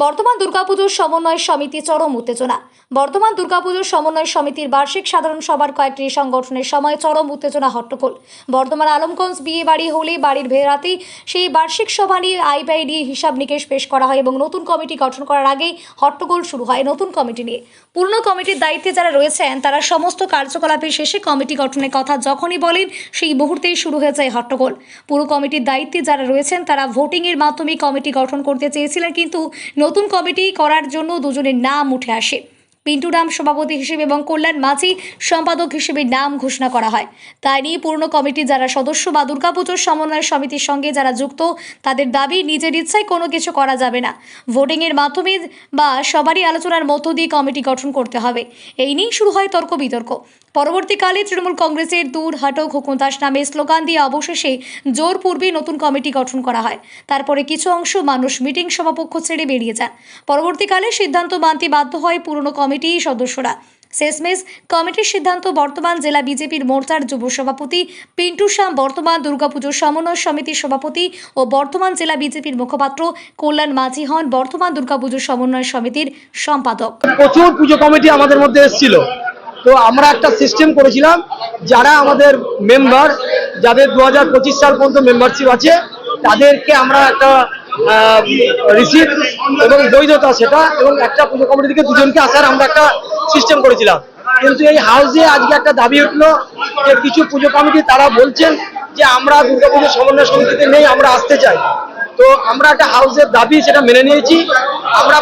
বর্তমান দুর্গাপুজোর সমন্বয় সমিতি চরম উত্তেজনা। বর্তমান দুর্গাপুজোর সমন্বয় সমিতির বার্ষিক সাধারণ সভার কয়েকটি সংগঠনের সময় চরম উত্তেজনা হট্টগোল। বর্তমান আলমগঞ্জ বিয়ে বাড়ি হলে বাড়ির ভেড়াতেই সেই বার্ষিক সভা নিয়ে আইপিআই দিয়ে হিসাব নিকেশ পেশ করা হয় এবং নতুন কমিটি গঠন করার আগেই হট্টগোল শুরু হয় নতুন কমিটি নিয়ে। পুরনো কমিটির দায়িত্বে যারা রয়েছেন তারা সমস্ত কার্যকলাপের শেষে কমিটি গঠনের কথা যখনই বলেন সেই মুহূর্তেই শুরু হয়ে যায় হট্টগোল। পুরো কমিটির দায়িত্বে যারা রয়েছেন তারা ভোটিংয়ের মাধ্যমে কমিটি গঠন করতে চেয়েছিলেন, কিন্তু নতুন কমিটি করার জন্য দুজনের নাম উঠে আসে। পিন্টু রাম সভাপতি হিসেবে এবং কল্যাণ মাঝি সম্পাদক হিসেবে নাম ঘোষণা করা হয়। তাই নিয়ে পুরনো কমিটির যারা সদস্য বা দুর্গাপুজোর সমন্বয় সমিতির সঙ্গে যারা যুক্ত তাদের দাবি নিজের ইচ্ছায় কোনো কিছু করা যাবে না, ভোটিংয়ের মাধ্যমে বা সবারই আলোচনার মধ্য দিয়ে কমিটি গঠন করতে হবে। এই নিয়ে শুরু হয় তর্ক বিতর্ক। পরবর্তীকালে তৃণমূল কংগ্রেসের দূর হাটো খোকনদাস নামে স্লোগান দিয়ে অবশেষে জোরপূর্বে নতুন কমিটি গঠন করা হয়। তারপরে কিছু অংশ মানুষ মিটিং সভাপক্ষ ছেড়ে বেরিয়ে যান। পরবর্তীকালে সিদ্ধান্ত মানতে বাধ্য হয় পুরনো কমিটি সদস্যরা। শেষমেশ কমিটির সিদ্ধান্ত বর্তমান জেলা বিজেপির মোর্চার যুব সভাপতি পিন্টু শ্যাম, বর্তমান দুর্গাপুজোর সমন্বয় সমিতির সভাপতি ও বর্তমান জেলা বিজেপির মুখপাত্র কল্যাণ মাঝি হন বর্তমান দুর্গাপুজোর সমন্বয় সমিতির সম্পাদক। প্রচুর পুজো কমিটি আমাদের মধ্যে এসেছিল, তো আমরা একটা সিস্টেম করেছিলাম যারা আমাদের মেম্বার, যাদের 2025 সাল পর্যন্ত মেম্বারশিপ আছে তাদেরকে আমরা একটা রিসিপ্ট এবং বৈধতা সেটা এবং একটা পুজো কমিটি থেকে দুজনকে আসার আমরা একটা সিস্টেম করেছিলাম। কিন্তু এই হাউসে আজকে একটা দাবি উঠলো যে কিছু পুজো কমিটি তারা বলছেন যে আমরা দুর্গাপুজো সমন্বয় সমিতিতে নেই, আমরা আসতে চাই। তো আমরা একটা হাউসের দাবি সেটা মেনে নিয়েছি। আমরা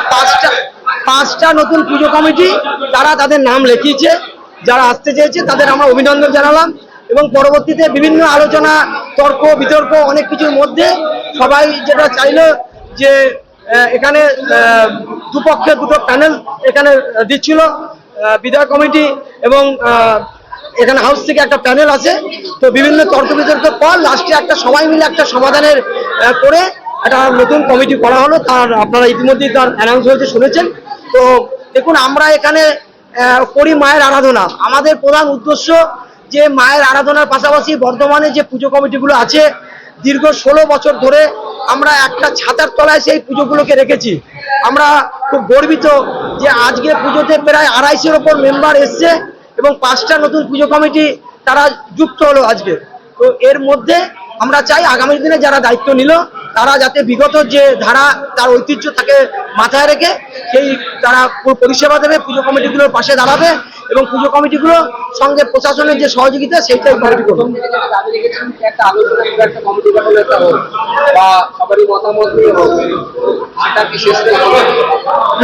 পাঁচটা নতুন পুজো কমিটি তারা তাদের নাম লিখিয়েছে, যারা আসতে চেয়েছে তাদের আমরা অভিনন্দন জানালাম এবং পরবর্তীতে বিভিন্ন আলোচনা তর্ক বিতর্ক অনেক কিছুর মধ্যে সবাই যেটা চাইলো যে এখানে দুপক্ষে দুটো প্যানেল এখানে দিচ্ছিল, বিধায়ক কমিটি এবং এখানে হাউস থেকে একটা প্যানেল আছে। তো বিভিন্ন তর্ক বিতর্ক পর লাস্টে একটা সবাই মিলে একটা সমাধানের করে একটা নতুন কমিটি করা হলো। তার আপনারা ইতিমধ্যেই তার অ্যানাউন্স হয়েছে শুনেছেন। তো দেখুন, আমরা এখানে করি মায়ের আরাধনা। আমাদের প্রধান উদ্দেশ্য যে মায়ের আরাধনার পাশাপাশি বর্তমানে যে পুজো কমিটিগুলো আছে দীর্ঘ 16 বছর ধরে আমরা একটা ছাতার তলায় সেই পুজোগুলোকে রেখেছি। আমরা খুব গর্বিত যে আজকে পুজোতে প্রায় 250-এর ওপর মেম্বার এসছে এবং 5টা নতুন পুজো কমিটি তারা যুক্ত হলো আজকে। তো এর মধ্যে আমরা চাই আগামী দিনে যারা দায়িত্ব নিল তারা যাতে বিগত যে ধারা তার ঐতিহ্য তাকে মাথায় রেখে সেই তারা পরিষেবা দেবে, পুজো কমিটিগুলোর পাশে দাঁড়াবে এবং পুজো কমিটিগুলোর সঙ্গে প্রশাসনের যে সহযোগিতা সেইটাই কমিটি করবে।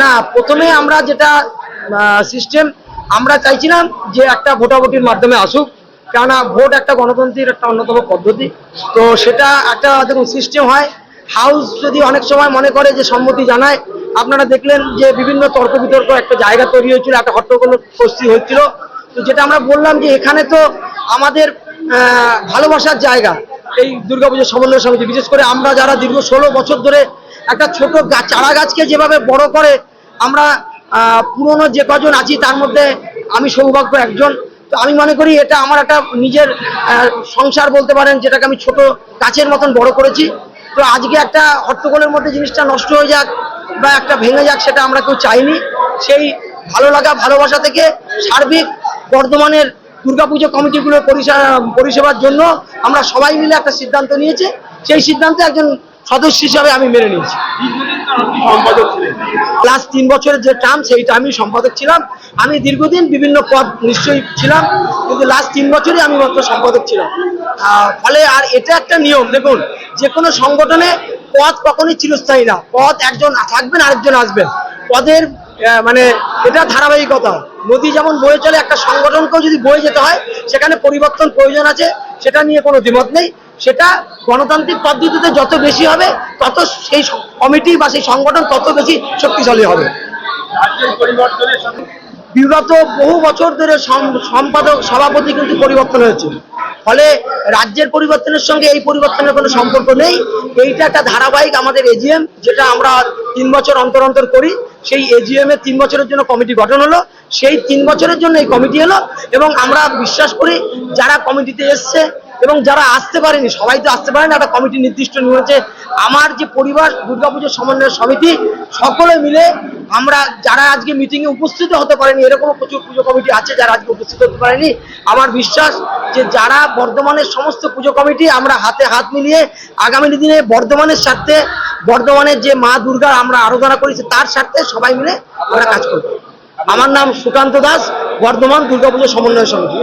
না, প্রথমে আমরা যেটা সিস্টেম আমরা চাইছিলাম যে একটা ভোটাভুটির মাধ্যমে আসুক, কেননা ভোট একটা গণতন্ত্রের একটা অন্যতম পদ্ধতি। তো সেটা একটা দেখুন সিস্টেম হয়। হাউস যদি অনেক সময় মনে করে যে সম্মতি জানায়, আপনারা দেখলেন যে বিভিন্ন তর্ক বিতর্ক একটা জায়গা তৈরি হয়েছিল, একটা হট্টগোল সৃষ্টি হচ্ছিল। তো যেটা আমরা বললাম যে এখানে তো আমাদের ভালোবাসার জায়গা এই দুর্গাপুজোর সমন্বয় সমিতি, বিশেষ করে আমরা যারা দীর্ঘ 16 বছর ধরে একটা ছোট চারা গাছকে যেভাবে বড় করে আমরা পুরনো যে কজন আছি তার মধ্যে আমি সৌভাগ্য একজন। তো আমি মনে করি এটা আমার একটা নিজের সংসার বলতে পারেন, যেটাকে আমি ছোট গাছের মতন বড় করেছি। তো আজকে একটা হট্টগোলের মধ্যে জিনিসটা নষ্ট হয়ে যাক বা একটা ভেঙে যাক সেটা আমরা কেউ চাইনি। সেই ভালো লাগা ভালোবাসা থেকে সার্বিক বর্ধমানের দুর্গাপুজো কমিটিগুলোর পরিষেবার জন্য আমরা সবাই মিলে একটা সিদ্ধান্ত নিয়েছি। সেই সিদ্ধান্তে একজন সদস্য হিসাবে আমি মেনে নিয়েছি। লাস্ট 3 বছরের যে টার্ম সেই টার্মই সম্পাদক ছিলাম। আমি দীর্ঘদিন বিভিন্ন পদ নিশ্চয়ই ছিলাম, কিন্তু লাস্ট 3 বছরই আমি মাত্র সম্পাদক ছিলাম। ফলে আর এটা একটা নিয়ম, দেখুন যে কোনো সংগঠনে পদ কখনোই চিরস্থায়ী না। পদ একজন থাকবেন আরেকজন আসবেন, পদের মানে এটা ধারাবাহিকতা। নদী যেমন বয়ে চলে, একটা সংগঠনকেও যদি বয়ে যেতে হয় সেখানে পরিবর্তন প্রয়োজন আছে, সেটা নিয়ে কোনো দ্বিমত নেই। সেটা গণতান্ত্রিক পদ্ধতিতে যত বেশি হবে তত সেই কমিটি বা সেই সংগঠন তত বেশি শক্তিশালী হবে। বিগত বহু বছর ধরে সম্পাদক সভাপতি কিন্তু পরিবর্তন হয়েছে, ফলে রাজ্যের পরিবর্তনের সঙ্গে এই পরিবর্তনের কোনো সম্পর্ক নেই। এইটা একটা ধারাবাহিক আমাদের এজিএম, যেটা আমরা 3 বছর অন্তর অন্তর করি। সেই এজিএম এ 3 বছরের জন্য কমিটি গঠন হলো, সেই 3 বছরের জন্য এই কমিটি এলো এবং আমরা বিশ্বাস করি যারা কমিটিতে এসছে এবং যারা আসতে পারেনি, সবাই তো আসতে পারে না, একটা কমিটি নির্দিষ্ট নিয়েছে। আমার যে পরিবার দুর্গাপুজোর সমন্বয় সমিতি সকলে মিলে আমরা যারা আজকে মিটিংয়ে উপস্থিত হতে পারেনি, এরকম প্রচুর পুজো কমিটি আছে যারা আজকে উপস্থিত হতে পারেনি। আমার বিশ্বাস যে যারা বর্ধমানের সমস্ত পুজো কমিটি আমরা হাতে হাত মিলিয়ে আগামী দিনে বর্ধমানের স্বার্থে, বর্ধমানের যে মা দুর্গার আমরা আরাধনা করেছি তার স্বার্থে সবাই মিলে আমরা কাজ করব। আমার নাম সুকান্ত দাস, বর্ধমান দুর্গাপুজো সমন্বয় সমিতি।